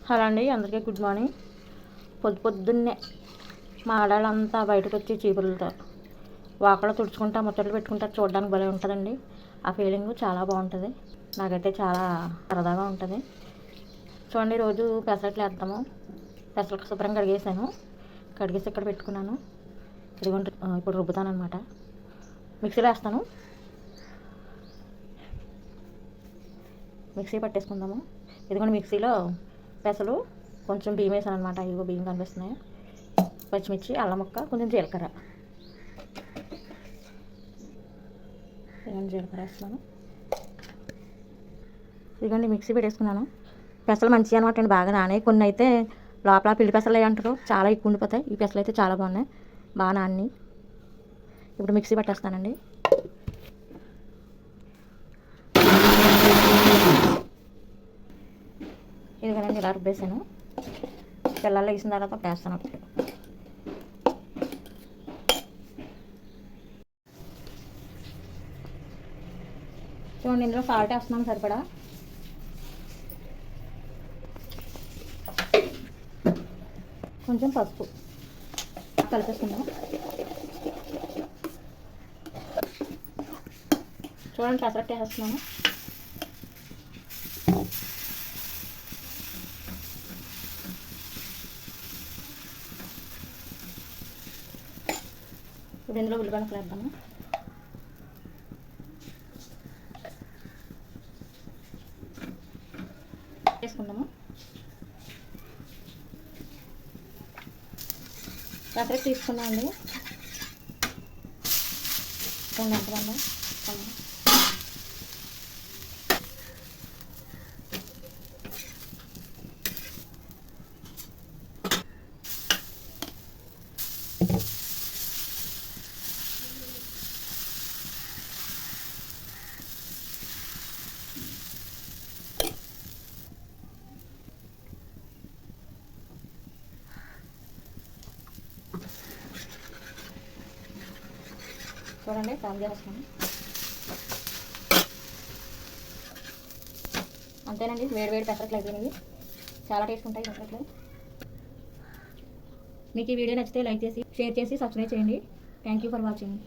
Hello అండి, అందరికీ good morning. పొద్దున్నే మా ఆడవాళ్ళంతా బయటకు వచ్చి చీపులతో వాకలో తుడుచుకుంటా ముచ్చట్లు పెట్టుకుంటా చూడడానికి భలే ఉంటుందండి. ఆ ఫీలింగ్ చాలా బాగుంటుంది. నాకైతే చాలా సరదాగా ఉంటుంది. చూడండి, రోజు పెసరట్లు వేస్తాము. పెసరట్లు శుభ్రంగా కడిగేసి ఇక్కడ పెట్టుకున్నాను. ఇదిగోండి, ఇప్పుడు రుబ్బుతాను అనమాట. మిక్సీలో వేస్తాను. మిక్సీ పట్టేసుకుందాము. ఇదిగోండి, మిక్సీలో పెసలు కొంచెం బియ్యం వేసాను అనమాట. ఇదిగో బియ్యం కనిపిస్తున్నాయి. పచ్చిమిర్చి, అల్లం ముక్క, కొంచెం జీలకర్ర. జీలకర్ర వేస్తున్నాను. ఇదిగోండి, మిక్సీ పెట్టేసుకున్నాను. పెసలు మంచిగా అనమాట అండి, బాగా నానే. కొన్ని అయితే లోపల పిండి పెసలు అంటారు, చాలా ఎక్కువ ఉండిపోతాయి. ఈ పెసలు అయితే చాలా బాగున్నాయి, బాగా నాని. ఇప్పుడు మిక్సీ పట్టేస్తానండి. ఇదిగోనండి, ఇలా రుబ్బేసాను. పిల్లలు వేసిన తర్వాత వేస్తాను. చూడండి, ఇందులో సాల్ట్ వేస్తున్నాను సరిపడా. కొంచెం పసుపు కలిపేసుకుందాం. చూడండి, పెసరట్టు వేస్తున్నాను. ఇప్పుడు ఇందులో ఉల్లిపాయలు వేద్దాము. వేసుకుందాము. పెసరట్టు తీసుకున్నామండి. రెండు ఎంతమంది చూడండి, ఫ్యాన్ చేస్తున్నాను. అంతేనండి, వేడి పెసరట్లు అయిపోయినాయి. చాలా టేస్ట్ ఉంటాయి పెసరట్లు. మీకు ఈ వీడియో నచ్చితే లైక్ చేసి, షేర్ చేసి, సబ్స్క్రైబ్ చేయండి. Thank you for watching.